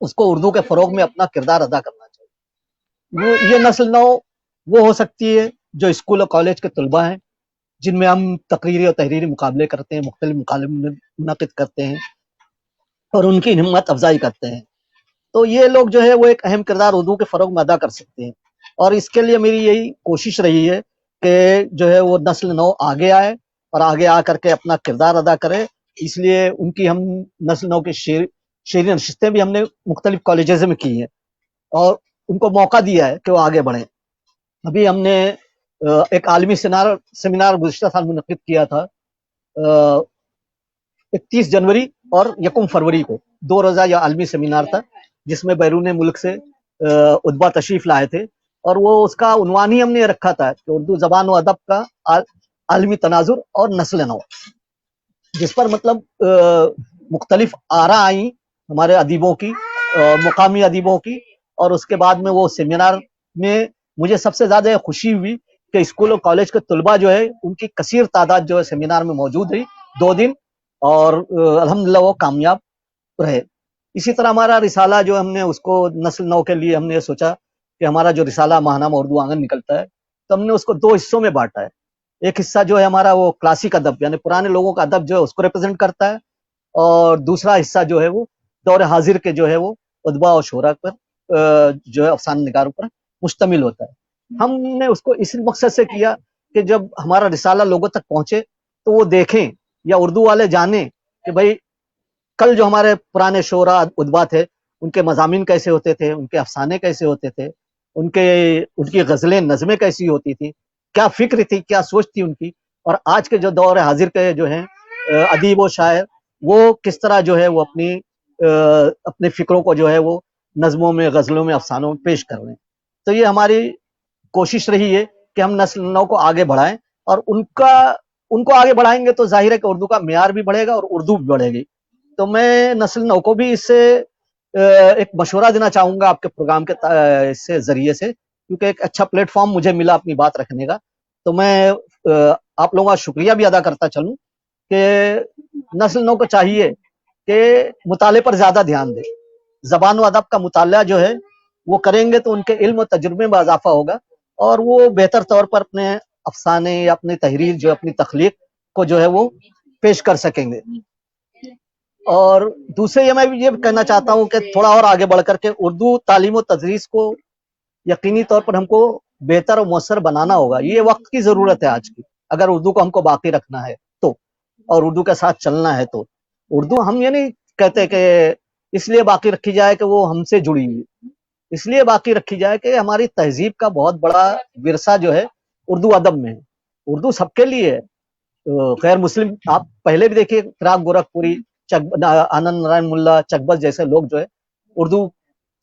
اس کو اردو کے فروغ میں اپنا کردار ادا کرنا چاہیے. یہ نسل نو وہ ہو سکتی ہے جو اسکول اور کالج کے طلباء ہیں, جن میں ہم تقریری اور تحریری مقابلے کرتے ہیں, مختلف مقابلے منعقد کرتے ہیں اور ان کی ہمت افزائی کرتے ہیں. تو یہ لوگ جو ہے وہ ایک اہم کردار اردو کے فروغ میں ادا کر سکتے ہیں. اور اس کے لیے میری یہی کوشش رہی ہے کہ جو ہے وہ نسل نو آگے آئے اور آگے آ کر کے اپنا کردار ادا کرے. اس لیے ان کی ہم نسل نو کی شعری نشستیں بھی ہم نے مختلف کالجز میں کی ہیں اور ان کو موقع دیا ہے کہ وہ آگے بڑھیں. ابھی ہم نے ایک عالمی سیمینار گزشتہ سال منعقد کیا تھا 31 جنوری اور 1 فروری کو. 2 روزہ یہ عالمی سیمینار تھا جس میں بیرون ملک سے ادبا تشریف لائے تھے اور وہ اس کا عنوان ہی ہم نے رکھا تھا کہ اردو زبان و ادب کا عالمی تناظر اور نسل نو، جس پر مطلب مختلف آراء آئیں ہمارے ادیبوں کی، مقامی ادیبوں کی. اور اس کے بعد میں وہ سیمینار میں مجھے سب سے زیادہ خوشی ہوئی کہ اسکول اور کالج کے طلباء جو ہے ان کی کثیر تعداد جو ہے سیمینار میں موجود رہی 2 دن اور الحمدللہ وہ کامیاب رہے. اسی طرح ہمارا رسالہ جو ہم نے اس کو نسل نو کے لیے ہم نے سوچا کہ ہمارا جو رسالہ ماہنامہ اردو آنگن نکلتا ہے تو ہم نے اس کو 2 حصوں میں بانٹا ہے. ایک حصہ جو ہے ہمارا وہ کلاسک ادب یعنی پرانے لوگوں کا ادب جو ہے اس کو ریپرزینٹ کرتا ہے اور دوسرا حصہ جو ہے وہ دور حاضر کے جو ہے وہ ادبا اور شعراء پر جو ہے افسانہ نگاروں پر مشتمل ہوتا ہے. ہم نے اس کو اس مقصد سے کیا کہ جب ہمارا رسالہ لوگوں تک پہنچے تو وہ دیکھیں یا اردو والے جانیں کہ بھائی کل جو ہمارے پرانے شعراء ادبا تھے ان کے مضامین کیسے ہوتے تھے، ان کے افسانے کیسے ہوتے تھے، ان کی غزلیں نظمیں کیسی ہوتی تھی، کیا فکر تھی، کیا سوچ تھی ان کی. اور آج کے جو دور حاضر کے جو ہیں ادیب و شاعر وہ کس طرح جو ہے وہ اپنے فکروں کو جو ہے وہ نظموں میں، غزلوں میں، افسانوں میں پیش کر رہے ہیں. تو یہ ہماری کوشش رہی ہے کہ ہم نسل نو کو آگے بڑھائیں اور ان کو آگے بڑھائیں گے تو ظاہر ہے کہ اردو کا معیار بھی بڑھے گا اور اردو بھی بڑھے گی. تو میں نسل نو کو بھی اس سے ایک مشورہ دینا چاہوں گا آپ کے پروگرام کے ذریعے سے، کیونکہ ایک اچھا پلیٹ فارم مجھے ملا اپنی بات رکھنے کا. تو میں آپ لوگوں کا شکریہ بھی ادا کرتا چلوں کہ نسل نو کو چاہیے کہ مطالعے پر زیادہ دھیان دے. زبان و ادب کا مطالعہ جو ہے وہ کریں گے تو ان کے علم و تجربے میں اضافہ ہوگا اور وہ بہتر طور پر اپنے افسانے یا اپنی تحریر جو اپنی تخلیق کو جو ہے وہ پیش کر سکیں گے. اور دوسرے میں بھی یہ کہنا چاہتا ہوں کہ تھوڑا اور آگے بڑھ کر کے اردو تعلیم و تدریس کو یقینی طور پر ہم کو بہتر اور مؤثر بنانا ہوگا. یہ وقت کی ضرورت ہے آج کی، اگر اردو کو ہم کو باقی رکھنا ہے تو اور اردو کے ساتھ چلنا ہے تو. اردو ہم یہ نہیں کہتے کہ اس لیے باقی رکھی جائے کہ وہ ہم سے جڑی ہوئی، اس لیے باقی رکھی جائے کہ ہماری تہذیب کا بہت بڑا ورثہ جو ہے اردو ادب میں ہے. اردو سب کے لیے ہے. غیر مسلم آپ پہلے بھی دیکھیے فراق گورکھپوری، آنند نارائن ملا، چکبز جیسے لوگ جو ہے اردو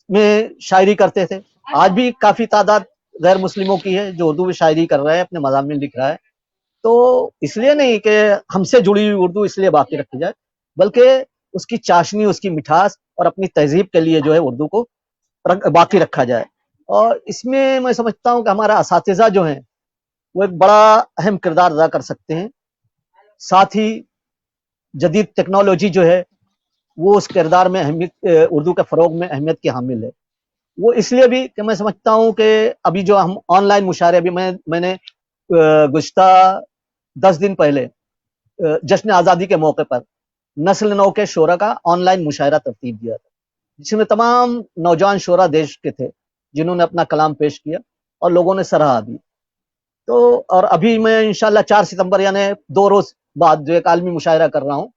میں شاعری کرتے تھے. آج بھی کافی تعداد غیر مسلموں کی ہے جو اردو میں شاعری کر رہا ہے، اپنے مضامین لکھ رہا ہے. تو اس لیے نہیں کہ ہم سے جڑی ہوئی اردو اس لیے باقی رکھی جائے، بلکہ اس کی چاشنی، اس کی مٹھاس اور اپنی تہذیب کے لیے جو ہے اردو کو باقی رکھا جائے. اور اس میں سمجھتا ہوں کہ ہمارا اساتذہ جو ہیں وہ ایک بڑا اہم کردار ادا کر سکتے ہیں. ساتھ ہی جدید ٹیکنالوجی جو ہے وہ اس کردار میں اہمیت، اردو کے فروغ میں اہمیت کی حامل ہے. وہ اس لیے بھی کہ میں سمجھتا ہوں کہ ابھی جو ہم آن لائن مشاعرے، ابھی میں نے گزشتہ 10 دن پہلے جشن آزادی کے موقع پر نسل نو کے شعراء کا آن لائن مشاعرہ ترتیب دیا تھا، جس میں تمام نوجوان شعراء دیش کے تھے جنہوں نے اپنا کلام پیش کیا اور لوگوں نے سراہا بھی. تو اور ابھی میں انشاءاللہ 4 ستمبر یعنی 2 روز بعد جو ایک عالمی مشاعرہ کر رہا ہوں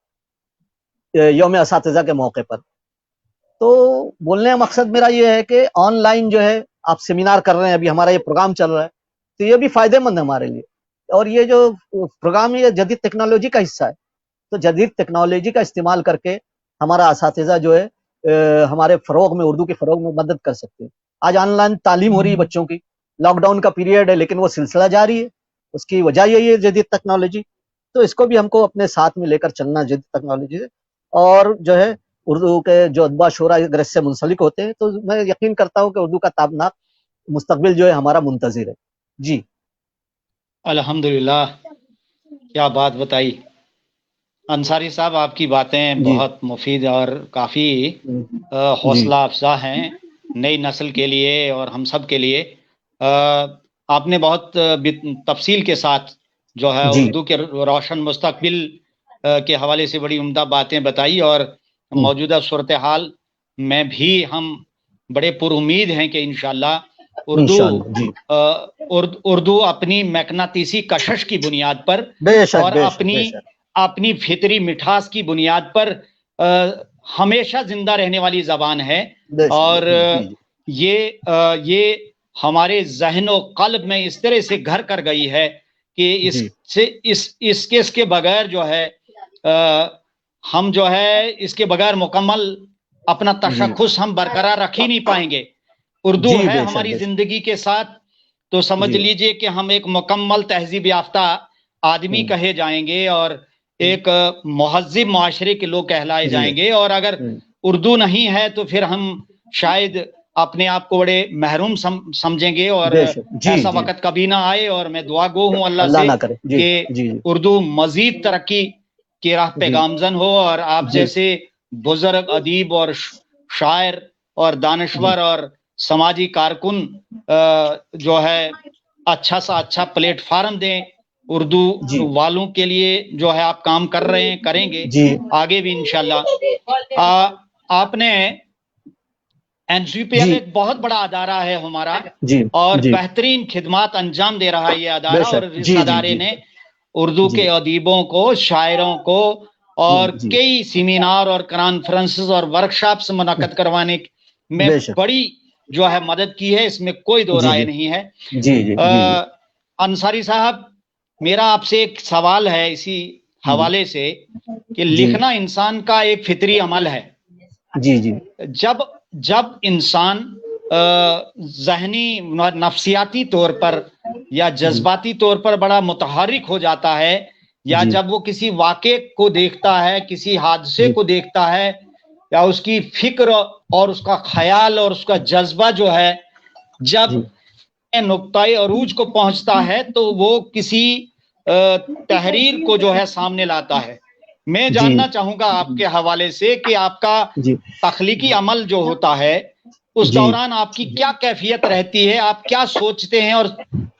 یوم اساتذہ کے موقع پر. تو بولنے کا مقصد میرا یہ ہے کہ آن لائن جو ہے آپ سیمینار کر رہے ہیں، ابھی ہمارا یہ پروگرام چل رہا ہے تو یہ بھی فائدہ مند ہے ہمارے لیے. اور یہ جو پروگرام یہ جدید ٹیکنالوجی کا حصہ ہے، تو جدید ٹیکنالوجی کا استعمال کر کے ہمارا اساتذہ جو ہے ہمارے فروغ میں، اردو کے فروغ میں مدد کر سکتے ہیں. آج آن لائن تعلیم ہو رہی ہے بچوں کی، لاک ڈاؤن کا پیریڈ ہے لیکن وہ سلسلہ جاری ہے. اس کی وجہ یہی ہے جدید ٹیکنالوجی. تو اس کو بھی ہم کو اپنے ساتھ میں لے کر چلنا جدید ٹیکنالوجی سے. اور جو ہے اردو کے جو ادبا شعراء اگر اس سے منسلک ہوتے ہیں تو میں یقین کرتا ہوں کہ اردو کا تابناک مستقبل جو ہے ہمارا منتظر ہے. جی الحمدللہ، کیا بات بتائی انصاری صاحب. آپ کی باتیں بہت مفید اور کافی حوصلہ افزا ہیں نئی نسل کے لیے اور ہم سب کے لیے. آپ نے بہت تفصیل کے ساتھ جو ہے اردو کے روشن مستقبل کے حوالے سے بڑی عمدہ باتیں بتائی، اور موجودہ صورتحال میں بھی ہم بڑے پر امید ہیں کہ انشاءاللہ انشاءاللہ جی اردو اپنی مقناطیسی کشش کی بنیاد پر بے شک اور بے شک بے شک اپنی فطری مٹھاس کی بنیاد پر ہمیشہ زندہ رہنے والی زبان ہے، بے شک اور جی جی یہ ہمارے ذہن و قلب میں اس طرح سے گھر کر گئی ہے کہ اس کے بغیر جو ہے ہم جو ہے اس کے بغیر مکمل اپنا جی تشخص ہم برقرار رکھ ہی نہیں پائیں گے۔ اردو جی ہے بے شک ہماری بے شک زندگی کے ساتھ، تو سمجھ جی لیجئے کہ ہم ایک مکمل تہذیب یافتہ آدمی کہے جائیں گے اور ایک مہذب معاشرے کے لوگ کہلائے جی جائیں گے، اور اگر اردو نہیں ہے تو پھر ہم شاید اپنے آپ کو بڑے محروم سمجھیں گے، اور بے شک جی ایسا جی وقت کبھی نہ آئے۔ اور میں دعا گو ہوں اللہ اللہ سے نہ کرے جی کہ جی اردو مزید ترقی کی راہ پہ جی گامزن ہو، اور آپ جی جیسے بزرگ ادیب اور شاعر اور دانشور اور سماجی کارکن جو ہے اچھا سا اچھا پلیٹ فارم دیں اردو جی والوں کے لیے، جو ہے آپ کام کر رہے ہیں، کریں گے جی آگے بھی انشاءاللہ۔ آپ نے NCPL جی ایک بہت بڑا ادارہ ہے ہمارا، جی اور جی بہترین خدمات انجام دے رہا ہے یہ بے ادارہ، اور شک اس جی جی ادارے جی نے اردو جی کے ادیبوں کو، شاعروں کو، اور جی کئی سیمینار اور کانفرنسز اور ورکشاپس منعقد کروانے میں بے شک بڑی جو ہے مدد کی ہے، اس میں کوئی دو جی رائے جی نہیں ہے۔ جی جی جی جی انصاری صاحب، میرا آپ سے ایک سوال ہے اسی حوالے سے کہ جی لکھنا انسان کا ایک فطری عمل ہے۔ جی جی جب انسان ذہنی نفسیاتی طور پر یا جی جذباتی طور پر بڑا متحرک ہو جاتا ہے، یا جی جب وہ کسی واقعے کو دیکھتا ہے، کسی حادثے جی کو دیکھتا ہے، یا اس کی فکر اور اس کا خیال اور اس کا جذبہ جو ہے جب جی نقطۂ عروج کو پہنچتا ہے تو وہ کسی تحریر کو جو ہے سامنے لاتا ہے۔ میں جی جاننا چاہوں گا آپ کے حوالے سے کہ آپ کا جی تخلیقی عمل جو ہوتا ہے اس جی دوران آپ کی کیا کیفیت رہتی ہے، آپ کیا سوچتے ہیں اور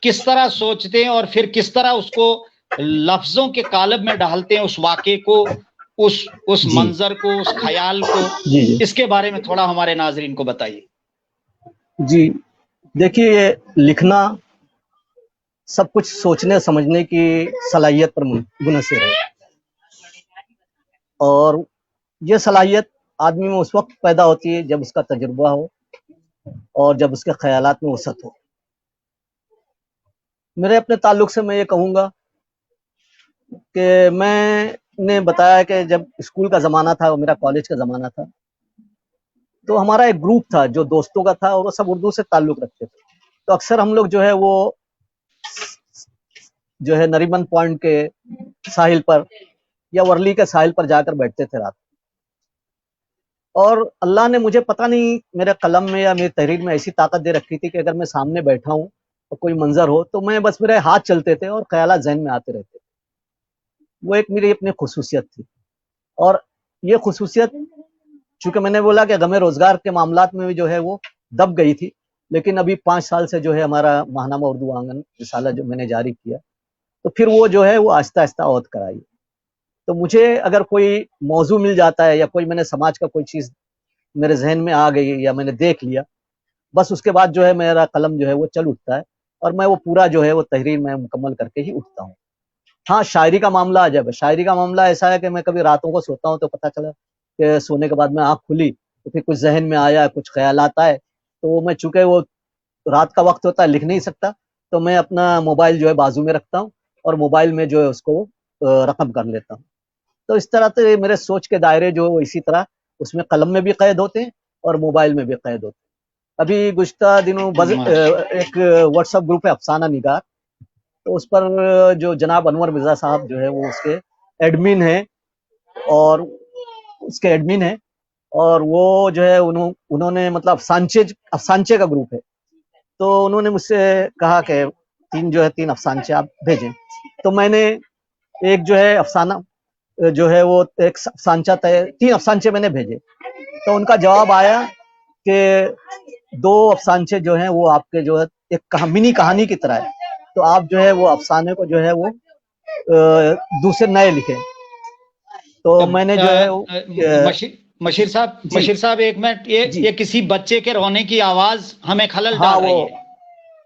کس طرح سوچتے ہیں، اور پھر کس طرح اس کو لفظوں کے قالب میں ڈالتے ہیں، اس واقعے کو، اس جی منظر کو، اس خیال کو۔ جی جی اس کے بارے میں تھوڑا ہمارے ناظرین کو بتائیے۔ جی دیکھیے، یہ لکھنا سب کچھ سوچنے سمجھنے کی صلاحیت پر منحصر ہے، اور یہ صلاحیت آدمی میں اس وقت پیدا ہوتی ہے جب اس کا تجربہ ہو اور جب اس کے خیالات میں وسعت ہو۔ میرے اپنے تعلق سے میں یہ کہوں گا کہ میں نے بتایا کہ جب اسکول کا زمانہ تھا اور میرا کالج کا زمانہ تھا، تو ہمارا ایک گروپ تھا جو دوستوں کا تھا، اور وہ سب اردو سے تعلق رکھتے تھے۔ تو اکثر ہم لوگ جو ہے وہ جو ہے نریمن پوائنٹ کے ساحل پر یا ورلی کے ساحل پر جا کر بیٹھتے تھے رات، اور اللہ نے مجھے پتہ نہیں میرے قلم میں یا میری تحریر میں ایسی طاقت دے رکھی تھی کہ اگر میں سامنے بیٹھا ہوں اور کوئی منظر ہو تو میں بس میرے ہاتھ چلتے تھے اور خیالات ذہن میں آتے رہتے تھے۔ وہ ایک میری اپنی خصوصیت تھی، اور یہ خصوصیت چونکہ میں نے بولا کہ غم روزگار کے معاملات میں بھی جو ہے وہ دب گئی تھی، لیکن ابھی 5 سال سے جو ہے ہمارا ماہنامہ اردو آنگن رسالہ جو میں نے جاری کیا، تو پھر وہ جو ہے وہ آہستہ آہستہ عود کرائی۔ تو مجھے اگر کوئی موضوع مل جاتا ہے یا کوئی میں نے سماج کا کوئی چیز میرے ذہن میں آ گئی یا میں نے دیکھ لیا، بس اس کے بعد جو ہے میرا قلم جو ہے وہ چل اٹھتا ہے، اور میں وہ پورا جو ہے وہ تحریر میں مکمل کر کے ہی اٹھتا ہوں۔ ہاں، شاعری کا معاملہ عجب ہے۔ شاعری کا معاملہ ایسا ہے کہ میں کبھی راتوں کو سوتا ہوں تو پتہ چلا کہ سونے کے بعد میں آنکھ کھلی تو پھر کچھ ذہن میں آیا، کچھ خیالات آئے، تو میں چونکہ وہ رات کا وقت ہوتا ہے لکھ نہیں سکتا، تو میں اپنا موبائل جو ہے بازو میں رکھتا ہوں اور موبائل میں جو ہے اس کو رقم کر لیتا ہوں۔ تو اس طرح سے میرے سوچ کے دائرے جو اسی طرح اس میں قلم میں بھی قید ہوتے ہیں اور موبائل میں بھی قید ہوتے ہیں۔ ابھی گزشتہ دنوں ایک واٹس ایپ گروپ ہے افسانہ نگار، تو اس پر جو جناب انور مرزا صاحب جو ہے وہ اس کے ایڈمن ہیں، اور وہ جو ہے انہوں نے مطلب افسانچے کا گروپ ہے، تو انہوں نے مجھ سے کہا کہ تین افسانچے آپ بھیجیں۔ تو میں نے ایک جو ہے افسانہ جو ہے وہ ایک افسانچہ 3 افسانچے میں نے بھیجے، تو ان کا جواب آیا کہ 2 افسانچے جو ہیں وہ آپ کے جو ہے ایک منی کہانی کی طرح ہے، تو آپ جو ہے وہ افسانے کو جو ہے وہ دوسرے نئے لکھیں۔ تو میں نے جو ہے مشیر صاحب ایک منٹ، جی یہ کسی بچے کے رونے کی آواز ہمیں خلل ہاں، ڈال رہی ہے۔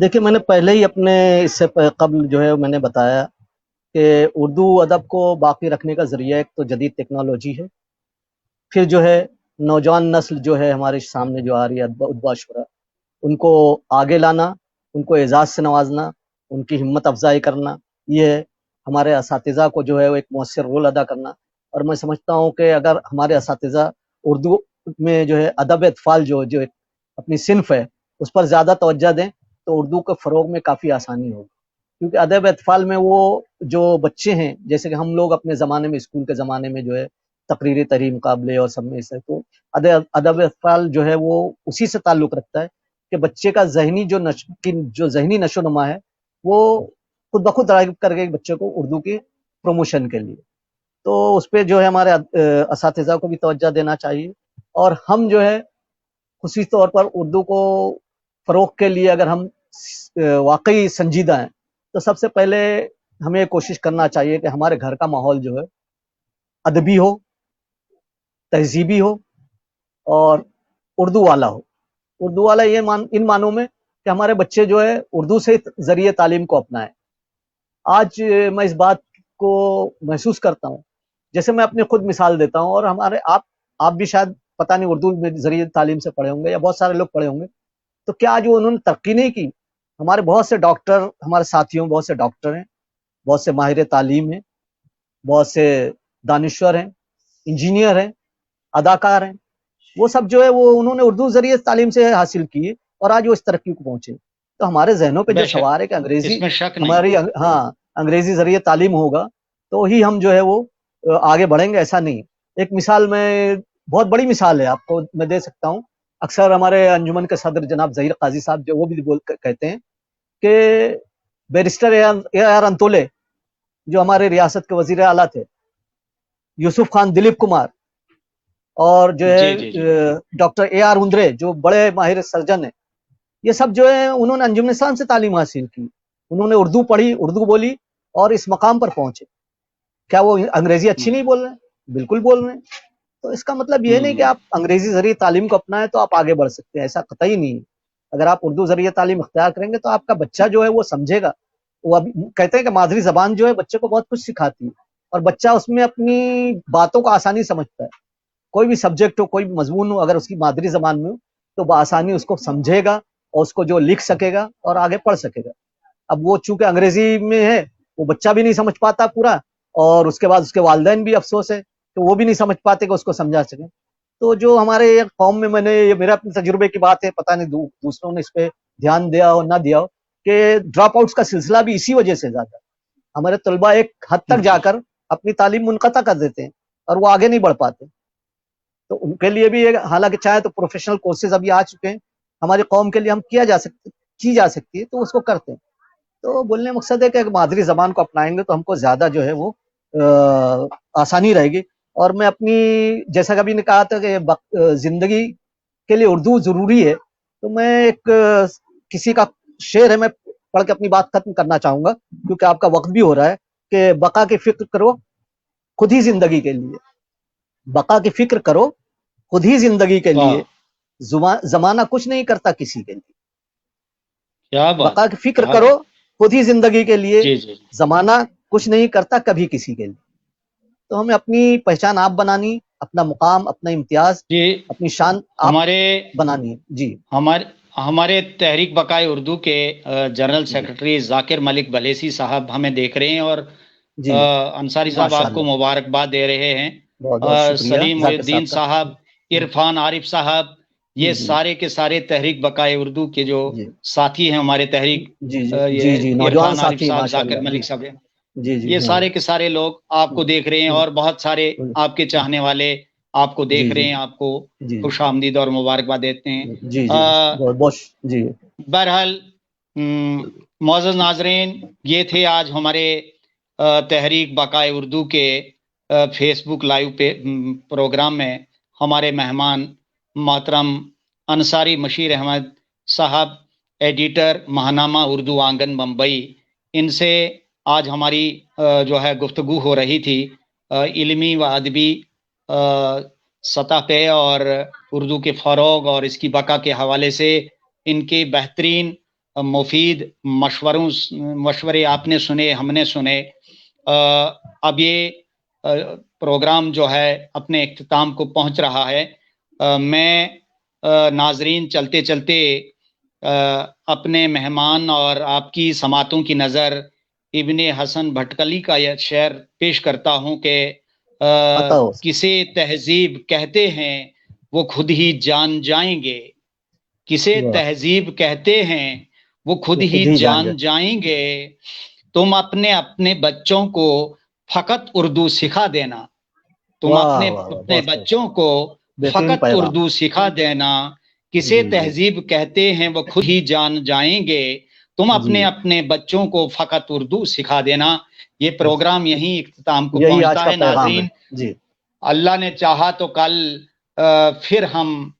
دیکھیے میں نے پہلے ہی اپنے اس سے قبل جو ہے میں نے بتایا کہ اردو ادب کو باقی رکھنے کا ذریعہ ایک تو جدید ٹیکنالوجی ہے، پھر جو ہے نوجوان نسل جو ہے ہمارے سامنے جو آ رہی ہے ادبا شعرا، ان کو آگے لانا، ان کو اعزاز سے نوازنا، ان کی ہمت افزائی کرنا، یہ ہے ہمارے اساتذہ کو جو ہے وہ ایک مؤثر رول ادا کرنا۔ اور میں سمجھتا ہوں کہ اگر ہمارے اساتذہ اردو میں جو ہے ادب اطفال جو ایک اپنی صنف ہے اس پر زیادہ توجہ دیں تو اردو کے فروغ میں کافی آسانی ہوگی، کیونکہ ادب اطفال میں وہ جو بچے ہیں، جیسے کہ ہم لوگ اپنے زمانے میں اسکول کے زمانے میں جو ہے تقریری تحریر مقابلے اور سب میں سے، تو ادب اطفال جو ہے وہ اسی سے تعلق رکھتا ہے کہ بچے کا جو ذہنی نشو و نما ہے وہ خود بخود راغب کر کے بچے کو اردو کی پروموشن کے لیے، تو اس پہ جو ہے ہمارے اساتذہ کو بھی توجہ دینا چاہیے۔ اور ہم جو ہے خصوصی طور پر اردو کو فروغ کے لیے اگر ہم واقعی سنجیدہ ہیں تو سب سے پہلے ہمیں کوشش کرنا چاہیے کہ ہمارے گھر کا ماحول جو ہے ادبی ہو، تہذیبی ہو اور اردو والا ہو۔ اردو والا ان معنوں میں کہ ہمارے بچے جو ہے اردو سے ذریعے تعلیم کو اپنائیں۔ آج میں اس بات کو محسوس کرتا ہوں، جیسے میں اپنی خود مثال دیتا ہوں، اور ہمارے آپ بھی شاید پتہ نہیں اردو میں ذریعے تعلیم سے پڑھے ہوں گے یا بہت سارے لوگ پڑھے ہوں گے، تو کیا آج انہوں نے ترقی نہیں کی؟ ہمارے بہت سے ڈاکٹر، ہمارے ساتھیوں بہت سے ڈاکٹر ہیں، بہت سے ماہر تعلیم ہیں، بہت سے دانشور ہیں، انجینئر ہیں، اداکار ہیں، وہ سب جو ہے وہ انہوں نے اردو ذریعے تعلیم سے حاصل کی اور آج وہ اس ترقی کو پہنچے۔ تو ہمارے ذہنوں پہ جو سوار ہے کہ انگریزی، اس میں شک نہیں، ہماری انگریزی ذریعے تعلیم ہوگا تو ہی ہم جو ہے وہ آگے بڑھیں گے، ایسا نہیں۔ ایک مثال میں، بہت بڑی مثال ہے، آپ کو میں دے سکتا ہوں۔ اکثر ہمارے انجمن کے صدر جناب ظہیر قاضی صاحب جو وہ بھی کہتے ہیں کہ بیرسٹر اے آر انتولے جو ہمارے ریاست کے وزیر اعلیٰ تھے، یوسف خان دلیپ کمار، اور جو ہے ڈاکٹر اے آر اندرے جو بڑے ماہر سرجن ہیں، یہ سب جو ہے انہوں نے انجمن اسلام سے تعلیم حاصل کی، انہوں نے اردو پڑھی، اردو بولی اور اس مقام پر پہنچے۔ کیا وہ انگریزی اچھی نہیں بول رہے ہیں؟ بالکل بول رہے ہیں۔ تو اس کا مطلب یہ نہیں کہ آپ انگریزی ذریعے تعلیم کو اپنائیں تو آپ آگے بڑھ سکتے ہیں، ایسا قطعی نہیں ہے۔ اگر آپ اردو ذریعے تعلیم اختیار کریں گے تو آپ کا بچہ جو ہے وہ سمجھے گا۔ وہ اب کہتے ہیں کہ مادری زبان جو ہے بچے کو بہت کچھ سکھاتی ہے، اور بچہ اس میں اپنی باتوں کو آسانی سمجھتا ہے۔ کوئی بھی سبجیکٹ ہو، کوئی بھی مضمون ہو، اگر اس کی مادری زبان میں ہو تو بآسانی اس کو سمجھے گا اور اس کو جو لکھ سکے گا اور آگے پڑھ سکے گا۔ اب وہ چونکہ انگریزی میں ہے، وہ بچہ بھی نہیں سمجھ پاتا پورا، اور اس کے بعد اس کے والدین بھی افسوس ہے کہ وہ بھی نہیں سمجھ پاتے کہ اس کو سمجھا سکیں۔ تو جو ہمارے قوم میں نے یہ میرا اپنے تجربے کی بات ہے، پتہ نہیں دوسروں نے اس پہ دھیان دیا ہو نہ دیا ہو، کہ ڈراپ آؤٹس کا سلسلہ بھی اسی وجہ سے زیادہ ہے۔ ہمارے طلباء ایک حد تک جا کر اپنی تعلیم منقطع کر دیتے ہیں اور وہ آگے نہیں بڑھ پاتے۔ تو ان کے لیے بھی حالانکہ چاہے تو پروفیشنل کورسز ابھی آ چکے ہیں ہماری قوم کے لیے، ہم کی جا سکتی ہے تو اس کو کرتے ہیں۔ تو بولنے مقصد ہے کہ اگر مادری زبان کو اپنائیں گے تو ہم کو زیادہ جو ہے وہ آسانی رہے گی۔ اور میں اپنی، جیسا کہ ابھی نے کہا تھا کہ زندگی کے لیے اردو ضروری ہے، تو میں ایک کسی کا شعر ہے، میں پڑھ کے اپنی بات ختم کرنا چاہوں گا کیونکہ آپ کا وقت بھی ہو رہا ہے، کہ بقا کی فکر کرو خود ہی زندگی کے لیے، بقا کی فکر کرو خود ہی زندگی کے لیے، زمانہ کچھ نہیں کرتا کسی کے لیے۔ بقا کی فکر کرو خود ہی زندگی کے لیے، زمانہ کچھ نہیں کرتا کبھی کسی کے لیے۔ تو ہمیں اپنی پہچان آپ بنانی، اپنا مقام، اپنا امتیاز، اپنی شان ہمارے بنانی ہے۔ جی، ہمارے تحریک بقائے اردو کے جنرل سیکرٹری ذاکر ملک بلیسی صاحب ہمیں دیکھ رہے ہیں، اور انصاری صاحب آپ کو مبارکباد دے رہے ہیں، سلیم محی الدین صاحب، عرفان عارف صاحب، یہ سارے کے سارے تحریک بقائے اردو کے جو ساتھی ہیں ہمارے تحریک، عرفان عارف صاحب، ذاکر ملک صاحب، یہ سارے کے سارے لوگ آپ کو دیکھ رہے ہیں، اور بہت سارے آپ کے چاہنے والے آپ کو دیکھ رہے ہیں، آپ کو خوش آمدید اور مبارکباد دیتے ہیں۔ بہرحال معزز ناظرین، یہ تھے آج ہمارے تحریک بقائے اردو کے فیس بک لائیو پروگرام میں ہمارے مہمان محترم انصاری مشیر احمد صاحب، ایڈیٹر ماہنامہ اردو آنگن بمبئی۔ ان سے آج ہماری جو ہے گفتگو ہو رہی تھی علمی و ادبی سطح پہ، اور اردو کے فروغ اور اس کی بقا کے حوالے سے ان کی بہترین مفید مشورے آپ نے سنے، ہم نے سنے۔ اب یہ پروگرام جو ہے اپنے اختتام کو پہنچ رہا ہے۔ میں ناظرین چلتے چلتے اپنے مہمان اور آپ کی سماعتوں کی نظر ابن حسن بھٹکلی کا یہ شعر پیش کرتا ہوں کہ کسے تہذیب کہتے ہیں وہ خود ہی جان جائیں گے، کسے تہذیب کہتے ہیں وہ خود ہی جان جائیں گے، تم اپنے اپنے بچوں کو فقط اردو سکھا دینا، تم اپنے بچوں کو فقط اردو سکھا دینا، کسے تہذیب کہتے ہیں وہ خود ہی جان جائیں گے، تم اپنے اپنے بچوں کو فقط اردو سکھا دینا۔ یہ پروگرام یہیں اختتام کو پہنچتا ہے ناظرین۔ اللہ نے چاہا تو کل پھر ہم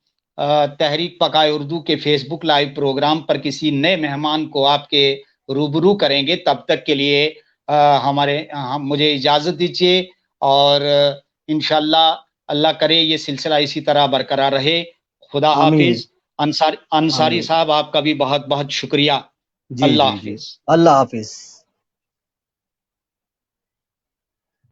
تحریک پکائے اردو کے فیس بک لائیو پروگرام پر کسی نئے مہمان کو آپ کے روبرو کریں گے۔ تب تک کے لیے مجھے اجازت دیجیے، اور انشاءاللہ اللہ کرے یہ سلسلہ اسی طرح برقرار رہے۔ خدا حافظ۔ انصاری صاحب آپ کا بھی بہت بہت شکریہ۔ اللہ حافظ۔ اللہ حافظ۔